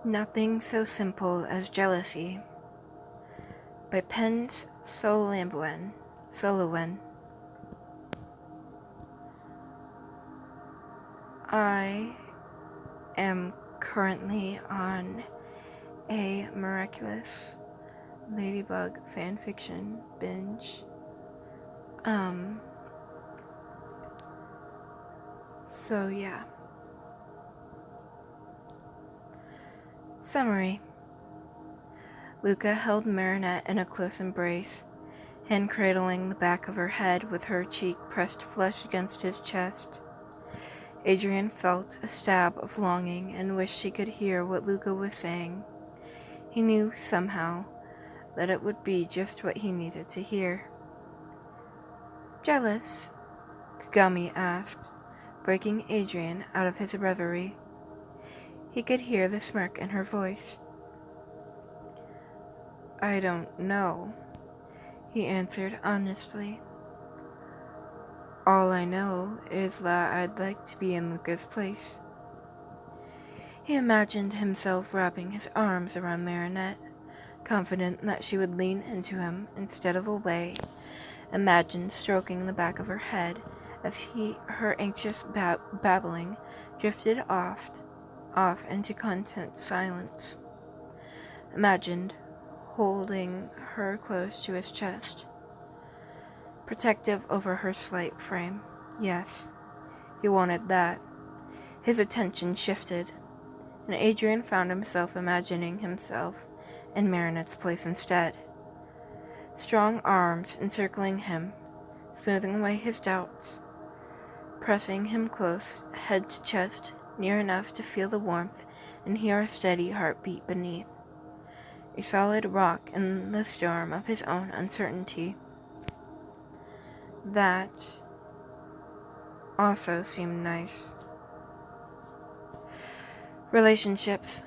Nothing so simple as jealousy. By Pence Solomon. I am currently on a Miraculous Ladybug fanfiction binge. So yeah. Summary. Luka held Marinette in a close embrace, hand cradling the back of her head with her cheek pressed flush against his chest. Adrien felt a stab of longing and wished she could hear what Luka was saying. He knew, somehow, that it would be just what he needed to hear. "Jealous?" Kagami asked, breaking Adrien out of his reverie. He could hear the smirk in her voice. "I don't know," he answered honestly. "All I know is that I'd like to be in Luka's place." He imagined himself wrapping his arms around Marinette, confident that she would lean into him instead of away, imagined stroking the back of her head as her anxious babbling drifted off into content silence. Imagined holding her close to his chest, protective over her slight frame. Yes, he wanted that. His attention shifted, and Adrien found himself imagining himself in Marinette's place instead. Strong arms encircling him, smoothing away his doubts, pressing him close, head to chest, near enough to feel the warmth and hear a steady heartbeat beneath. A solid rock in the storm of his own uncertainty. That also seemed nice. Relationships.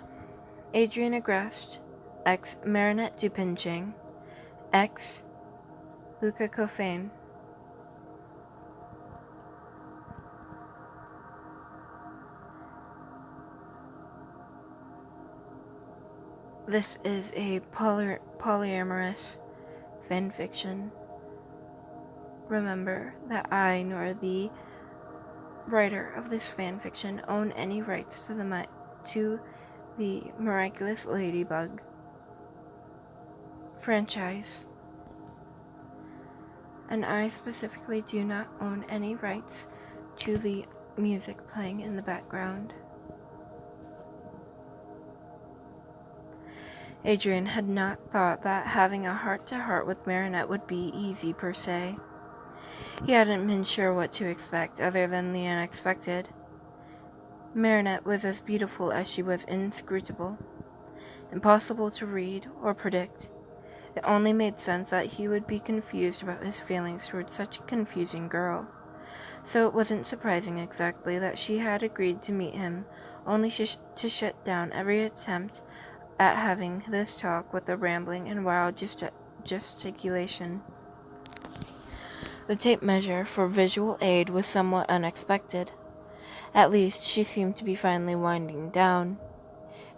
Adrien Agreste, ex Marinette Dupinching, ex Luka Kofane. This is a polyamorous fanfiction. Remember that I nor the writer of this fanfiction own any rights to the Miraculous Ladybug franchise. And I specifically do not own any rights to the music playing in the background. Adrien had not thought that having a heart-to-heart with Marinette would be easy per se. He hadn't been sure what to expect other than the unexpected. Marinette was as beautiful as she was inscrutable, impossible to read or predict. It only made sense that he would be confused about his feelings towards such a confusing girl. So it wasn't surprising exactly that she had agreed to meet him, only to shut down every attempt at having this talk with the rambling and wild gesticulation. The tape measure for visual aid was somewhat unexpected. At least she seemed to be finally winding down,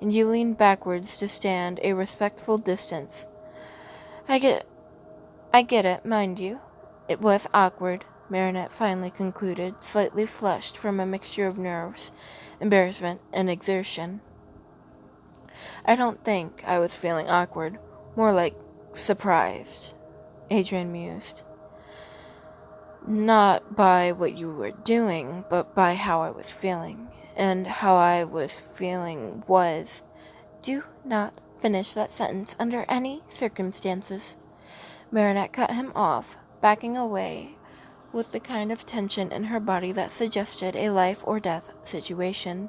and you leaned backwards to stand a respectful distance. I get it, mind you. It was awkward, Marinette finally concluded, slightly flushed from a mixture of nerves, embarrassment, and exertion. I don't think I was feeling awkward, more like surprised, Adrien mused. Not by what you were doing, but by how I was feeling. And how I was feeling was, do not finish that sentence under any circumstances. Marinette cut him off, backing away with the kind of tension in her body that suggested a life or death situation.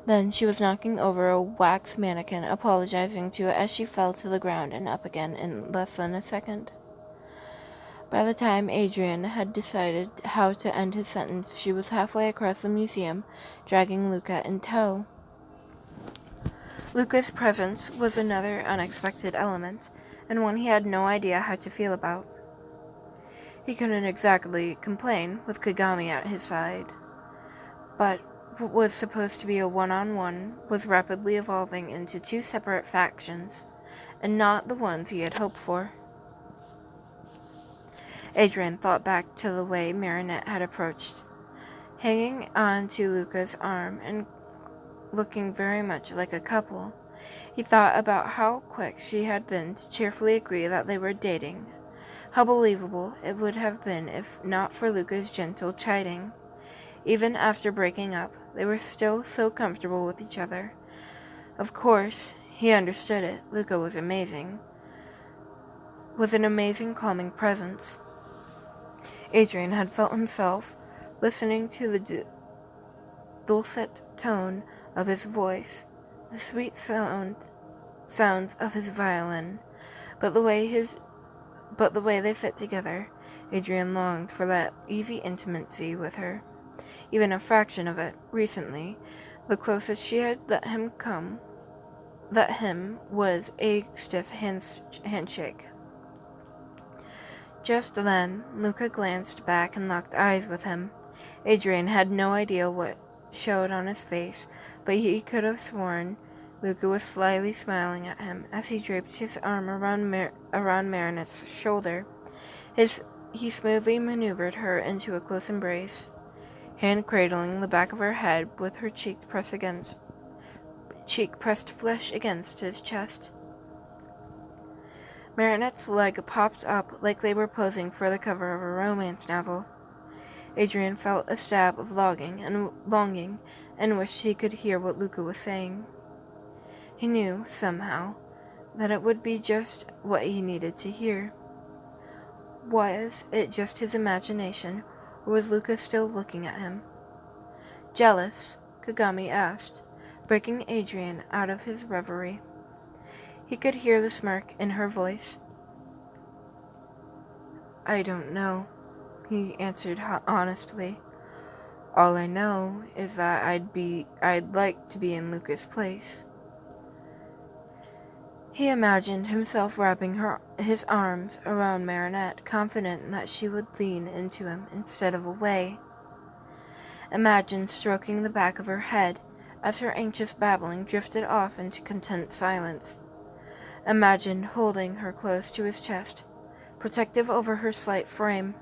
Then she was knocking over a wax mannequin, apologizing to it as she fell to the ground and up again in less than a second. By the time Adrien had decided how to end his sentence, she was halfway across the museum, dragging Luka in tow. Luka's presence was another unexpected element, and one he had no idea how to feel about. He couldn't exactly complain with Kagami at his side, but what was supposed to be a one-on-one was rapidly evolving into two separate factions, and not the ones he had hoped for. Adrien thought back to the way Marinette had approached, hanging on to Luka's arm and looking very much like a couple. He thought about how quick she had been to cheerfully agree that they were dating. How believable it would have been if not for Luka's gentle chiding. Even after breaking up, they were still so comfortable with each other. Of course, he understood it. Luka was amazing. With an amazing calming presence. Adrien had felt himself listening to the dulcet tone of his voice, the sweet sounds of his violin, but the way they fit together. Adrien longed for that easy intimacy with her, even a fraction of it. Recently, the closest she had let him was a stiff handshake. Just then, Luka glanced back and locked eyes with him. Adrien had no idea what showed on his face, but he could have sworn Luka was slyly smiling at him as he draped his arm around Marinette's shoulder. He smoothly maneuvered her into a close embrace, hand cradling the back of her head with her cheek pressed flush against his chest. Marinette's leg popped up like they were posing for the cover of a romance novel. Adrien felt a stab of longing and wished he could hear what Luka was saying. He knew, somehow, that it would be just what he needed to hear. Was it just his imagination, or was Luka still looking at him? Jealous? Kagami asked, breaking Adrien out of his reverie. He could hear the smirk in her voice. I don't know, he answered honestly. All I know is that I'd like to be in Luka's place. He imagined himself wrapping his arms around Marinette, confident that she would lean into him instead of away. Imagined stroking the back of her head as her anxious babbling drifted off into content silence. Imagined holding her close to his chest, protective over her slight frame.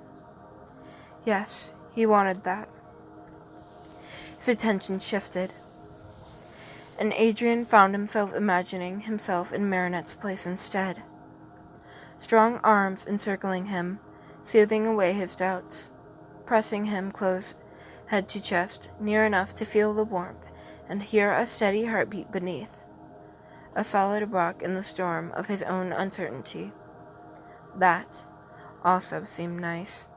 Yes, he wanted that. His attention shifted, and Adrien found himself imagining himself in Marinette's place instead. Strong arms encircling him, soothing away his doubts, pressing him close head to chest, near enough to feel the warmth and hear a steady heartbeat beneath. A solid rock in the storm of his own uncertainty. That also seemed nice.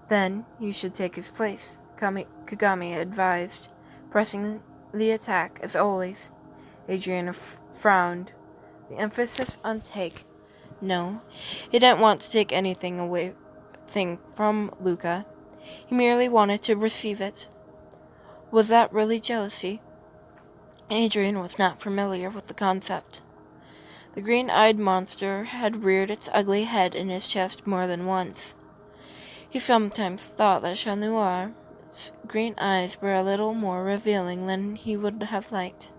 Then you should take his place, Kagami advised, pressing the attack as always. Adrien frowned, the emphasis on take. No, he didn't want to take anything from Luka. He merely wanted to receive it. Was that really jealousy? Adrien was not familiar with the concept. The green-eyed monster had reared its ugly head in his chest more than once. He sometimes thought that Chat Noir's green eyes were a little more revealing than he would have liked.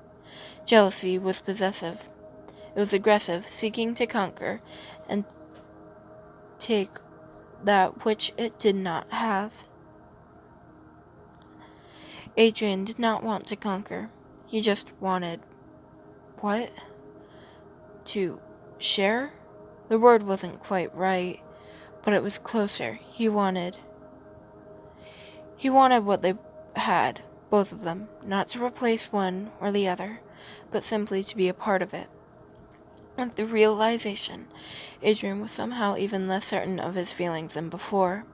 Jealousy was possessive. It was aggressive, seeking to conquer and take that which it did not have. Adrien did not want to conquer. He just wanted... what? To share? The word wasn't quite right, but it was closer. He wanted what they had, both of them, not to replace one or the other, but simply to be a part of it. With the realization, Adrien was somehow even less certain of his feelings than before.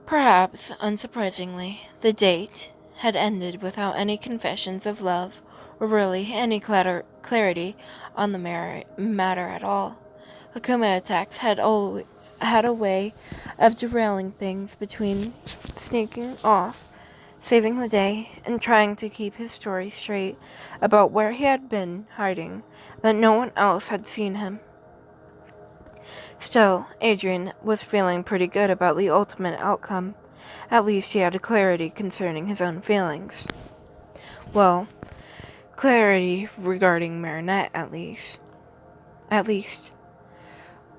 Perhaps, unsurprisingly, the date had ended without any confessions of love, or really any clarity on the matter at all. Akuma attacks had a way of derailing things between sneaking off, saving the day, and trying to keep his story straight about where he had been hiding, that no one else had seen him. Still, Adrien was feeling pretty good about the ultimate outcome. At least he had a clarity concerning his own feelings. Well, clarity regarding Marinette, at least.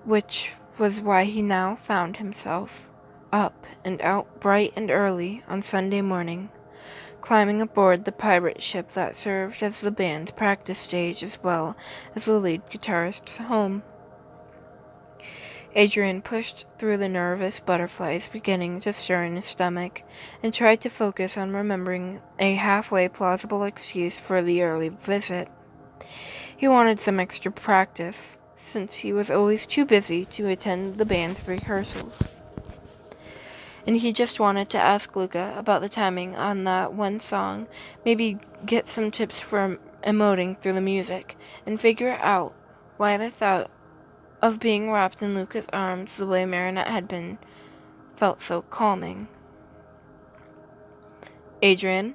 Which was why he now found himself up and out bright and early on Sunday morning, climbing aboard the pirate ship that served as the band's practice stage as well as the lead guitarist's home. Adrien pushed through the nervous butterflies beginning to stir in his stomach and tried to focus on remembering a halfway plausible excuse for the early visit. He wanted some extra practice, since he was always too busy to attend the band's rehearsals. And he just wanted to ask Luka about the timing on that one song, maybe get some tips for emoting through the music, and figure out why the thought of being wrapped in Luka's arms the way Marinette had been felt so calming. Adrien?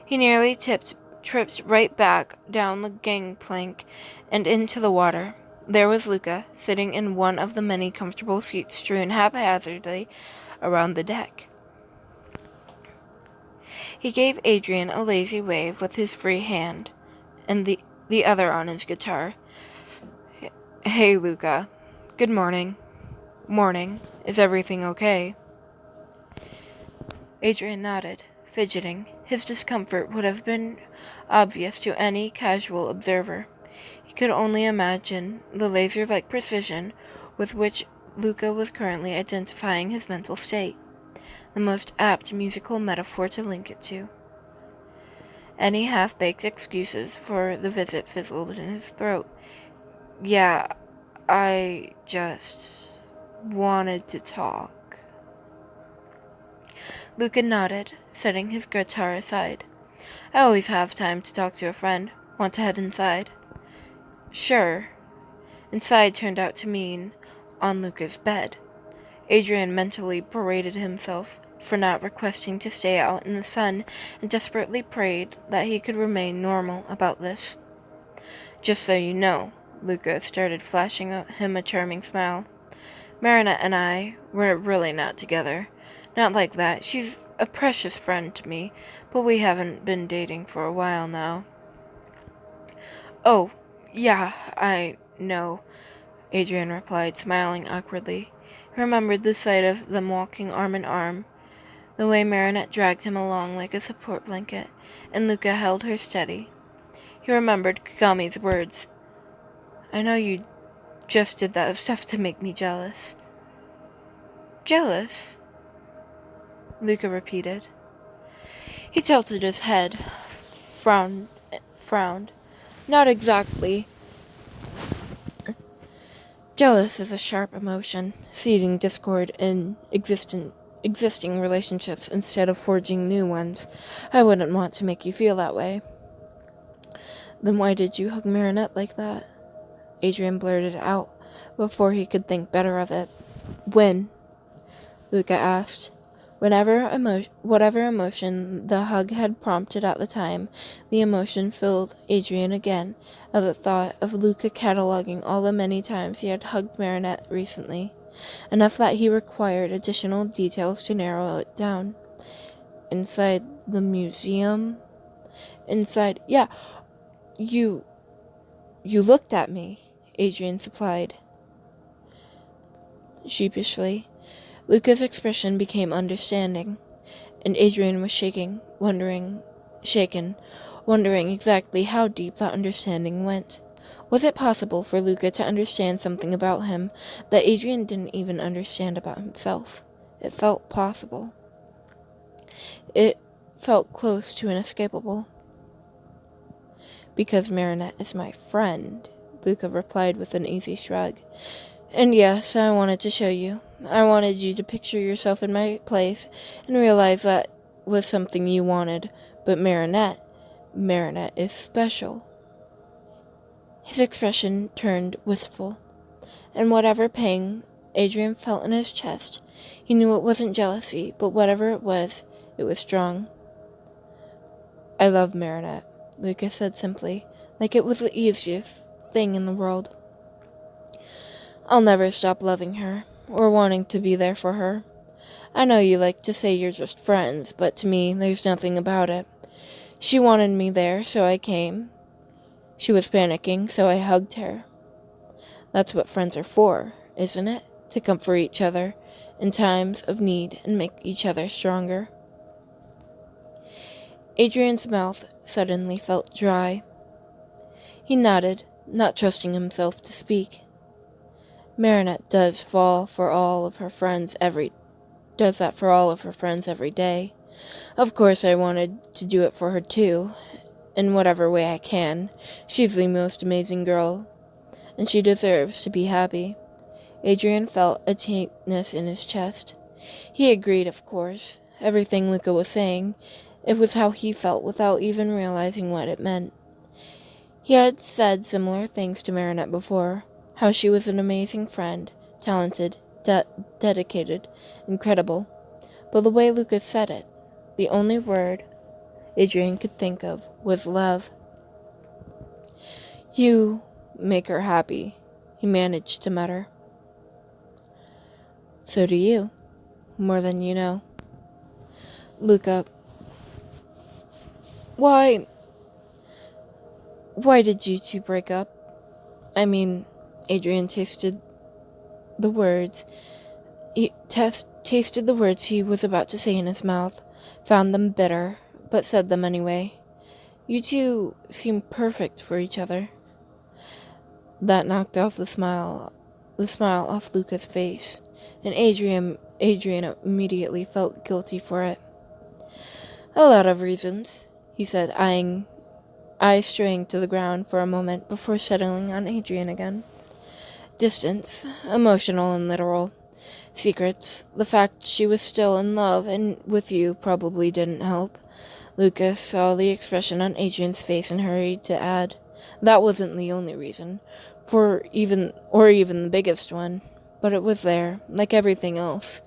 He nearly tripped right back down the gangplank and into the water. There was Luka, sitting in one of the many comfortable seats strewn haphazardly around the deck. He gave Adrien a lazy wave with his free hand, and the other on his guitar. "Hey, Luka. Good morning." "Morning. Is everything okay?" Adrien nodded, fidgeting. His discomfort would have been obvious to any casual observer. He could only imagine the laser-like precision with which Luka was currently identifying his mental state, the most apt musical metaphor to link it to. Any half-baked excuses for the visit fizzled in his throat. "Yeah, I just wanted to talk." Luka nodded, setting his guitar aside. "I always have time to talk to a friend. Want to head inside?" "Sure." Inside turned out to mean on Luka's bed. Adrien mentally berated himself for not requesting to stay out in the sun and desperately prayed that he could remain normal about this. "Just so you know," Luka started, flashing him a charming smile, "Marinette and I, we're really not together. Not like that. She's a precious friend to me, but we haven't been dating for a while now." "Oh, yeah, I know," Adrien replied, smiling awkwardly. He remembered the sight of them walking arm in arm, the way Marinette dragged him along like a support blanket, and Luka held her steady. He remembered Kagami's words, "I know you just did that stuff to make me jealous." "Jealous?" Luka repeated. He tilted his head, frowned. "Not exactly. Jealous is a sharp emotion, seeding discord in existing relationships instead of forging new ones. I wouldn't want to make you feel that way." "Then why did you hug Marinette like that?" Adrien blurted out before he could think better of it. "When?" Luka asked. Whatever emotion the hug had prompted at the time, the emotion filled Adrien again at the thought of Luka cataloging all the many times he had hugged Marinette recently, enough that he required additional details to narrow it down. "Inside the museum?" "Inside, yeah. You looked at me," Adrien supplied sheepishly. Luka's expression became understanding, and Adrien was shaken, wondering exactly how deep that understanding went. Was it possible for Luka to understand something about him that Adrien didn't even understand about himself? It felt possible. It felt close to inescapable. "Because Marinette is my friend," Luka replied with an easy shrug. "And yes, I wanted to show you. I wanted you to picture yourself in my place and realize that was something you wanted. But Marinette is special." His expression turned wistful, and whatever pang Adrien felt in his chest, he knew it wasn't jealousy, but whatever it was strong. "I love Marinette," Luka said simply, like it was the easiest thing in the world. "I'll never stop loving her, or wanting to be there for her. I know you like to say you're just friends, but to me, there's nothing about it. She wanted me there, so I came. She was panicking, so I hugged her. That's what friends are for, isn't it? To comfort each other in times of need and make each other stronger. Adrien's mouth suddenly felt dry. He nodded, not trusting himself to speak. Marinette does that for all of her friends every day. Of course I wanted to do it for her too, in whatever way I can. She's the most amazing girl, and she deserves to be happy. Adrien felt a tightness in his chest. He agreed, of course. Everything Luka was saying, it was how he felt without even realizing what it meant. He had said similar things to Marinette before, how she was an amazing friend, talented, dedicated, incredible. But the way Luka said it, the only word Adrien could think of was love. You make her happy, he managed to mutter. So do you, more than you know. Luka, why did you two break up? I mean, Adrien tasted the words. Tasted the words he was about to say in his mouth, found them bitter, but said them anyway. You two seem perfect for each other. That knocked off the smile off Luka's face, and Adrien immediately felt guilty for it. A lot of reasons, he said, eyes straying to the ground for a moment before settling on Adrien again. Distance, emotional and literal. Secrets, the fact she was still in love and with you probably didn't help. Luka saw the expression on Adrien's face and hurried to add, that wasn't the only reason, or even the biggest one, but it was there, like everything else.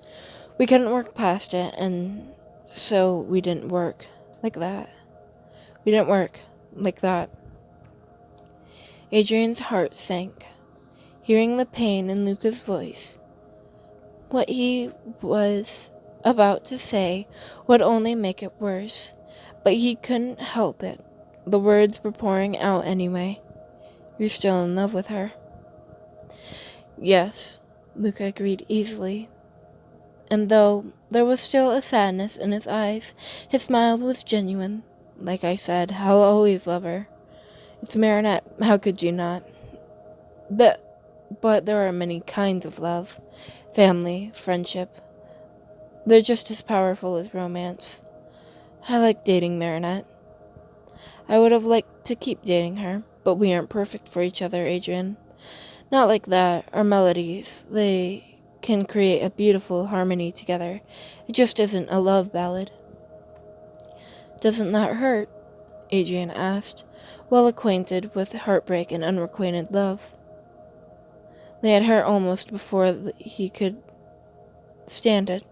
We couldn't work past it, and so we didn't work like that. Adrien's heart sank, hearing the pain in Luka's voice. What he was about to say would only make it worse, but he couldn't help it. The words were pouring out anyway. You're still in love with her? Yes, Luka agreed easily. And though there was still a sadness in his eyes, his smile was genuine. Like I said, I'll always love her. It's Marinette, how could you not? But there are many kinds of love. Family, friendship. They're just as powerful as romance. I like dating Marinette. I would have liked to keep dating her, but we aren't perfect for each other, Adrien. Not like that. Our melodies, they can create a beautiful harmony together. It just isn't a love ballad. Doesn't that hurt? Adrien asked, well acquainted with heartbreak and unrequited love. They had hurt almost before he could stand it.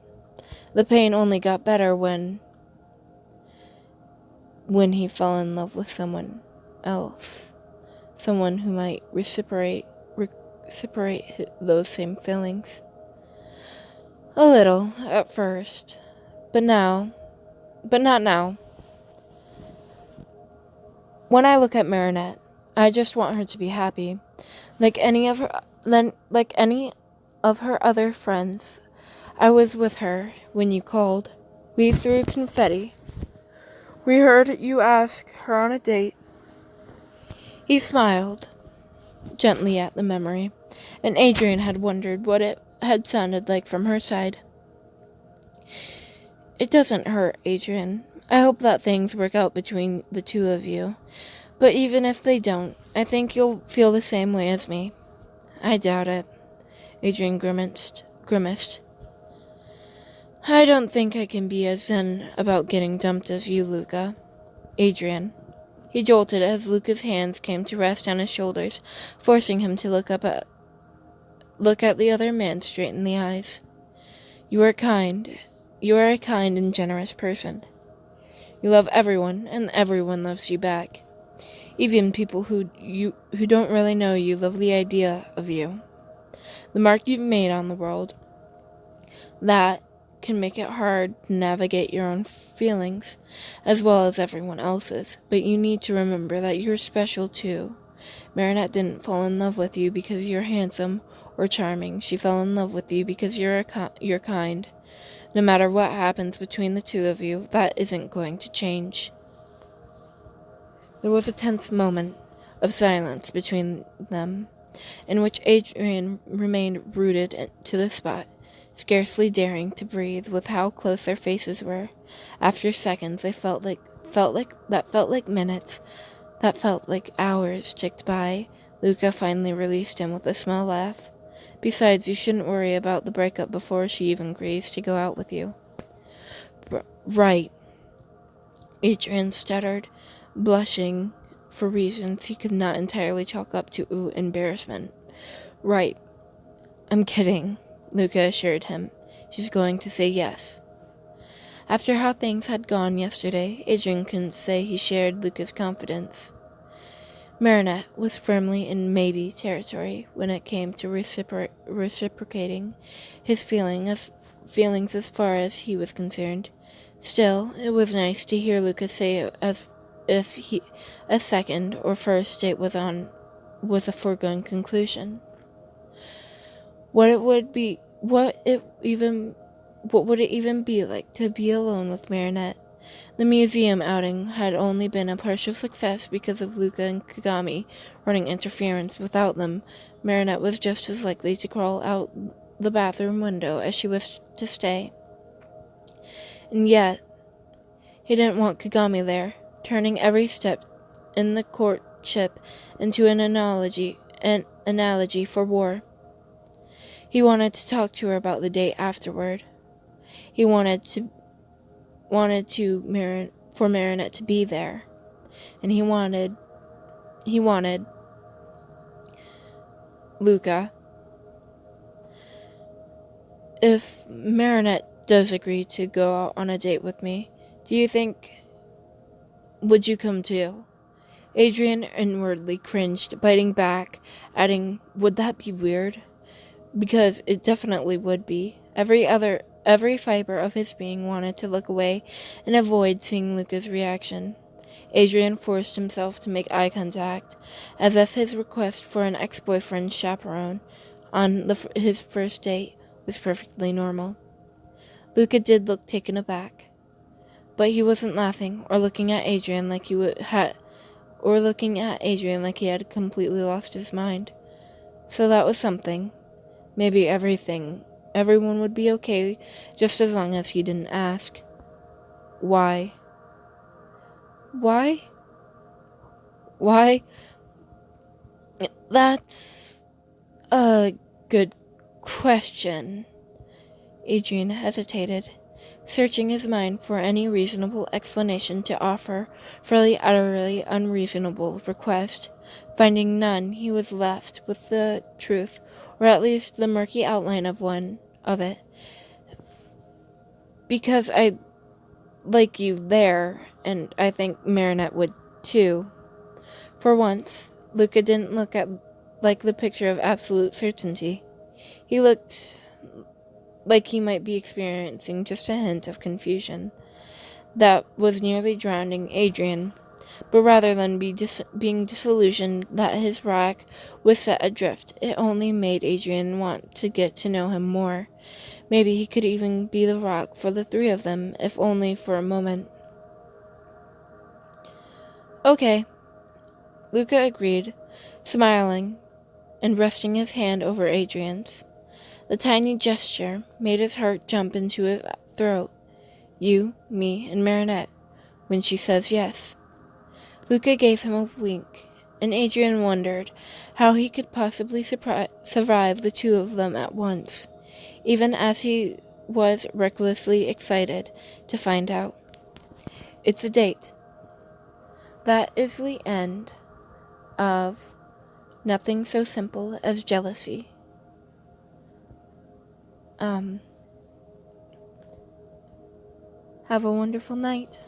The pain only got better when he fell in love with someone else. Someone who might reciprocate those same feelings. A little, at first. But not now. When I look at Marinette, I just want her to be happy. Like any of her other friends. I was with her when you called. We threw confetti. We heard you ask her on a date. He smiled gently at the memory, and Adrien had wondered what it had sounded like from her side. It doesn't hurt, Adrien. I hope that things work out between the two of you. But even if they don't, I think you'll feel the same way as me. I doubt it. Adrien grimaced. I don't think I can be as zen about getting dumped as you, Luka. Adrien. He jolted as Luka's hands came to rest on his shoulders, forcing him to look at the other man straight in the eyes. You are kind. You are a kind and generous person. You love everyone, and everyone loves you back. Even people who don't really know you love the idea of you. The mark you've made on the world. That can make it hard to navigate your own feelings, as well as everyone else's, but you need to remember that you're special too. Marinette didn't fall in love with you because you're handsome or charming. She fell in love with you because you're kind. No matter what happens between the two of you, that isn't going to change. There was a tense moment of silence between them, in which Adrien remained rooted to the spot, scarcely daring to breathe with how close their faces were. After seconds, they felt like minutes, that felt like hours ticked by. Luka finally released him with a small laugh. Besides, you shouldn't worry about the breakup before she even agrees to go out with you. Right, Adrien stuttered, blushing for reasons he could not entirely chalk up to embarrassment. Right. I'm kidding, Luka assured him. She's going to say yes. After how things had gone yesterday, Adrien couldn't say he shared Luka's confidence. Marinette was firmly in maybe territory when it came to reciprocating his feelings as far as he was concerned. Still, it was nice to hear Luka say as if a second or first date was a foregone conclusion. What would it even be like to be alone with Marinette? The museum outing had only been a partial success because of Luka and Kagami running interference. Without them, Marinette was just as likely to crawl out the bathroom window as she was to stay. And yet, he didn't want Kagami there, turning every step in the courtship into an analogy for war. He wanted to talk to her about the date afterward. He wanted for Marinette to be there, and he wanted Luka. If Marinette does agree to go out on a date with me, do you think would you come too? Adrien inwardly cringed, biting back, adding, would that be weird? Because it definitely would be. Every fiber of his being wanted to look away and avoid seeing Luka's reaction. Adrien forced himself to make eye contact, as if his request for an ex-boyfriend's chaperone on his first date was perfectly normal. Luka did look taken aback, but he wasn't laughing or looking at Adrien like he had completely lost his mind. So that was something. Maybe everyone would be okay just as long as he didn't ask. Why? Why? Why? That's a good question. Adrien hesitated, searching his mind for any reasonable explanation to offer for the utterly unreasonable request. Finding none, he was left with the truth, or at least the murky outline of it. Because I like you there, and I think Marinette would too. For once, Luka didn't look like the picture of absolute certainty. He looked like he might be experiencing just a hint of confusion that was nearly drowning Adrien. But rather than being disillusioned that his rock was set adrift, it only made Adrien want to get to know him more. Maybe he could even be the rock for the three of them, if only for a moment. Okay, Luka agreed, smiling and resting his hand over Adrien's. The tiny gesture made his heart jump into his throat. You, me, and Marinette, when she says yes. Luka gave him a wink, and Adrien wondered how he could possibly survive the two of them at once, even as he was recklessly excited to find out. It's a date. That is the end of Nothing So Simple as Jealousy. Have a wonderful night.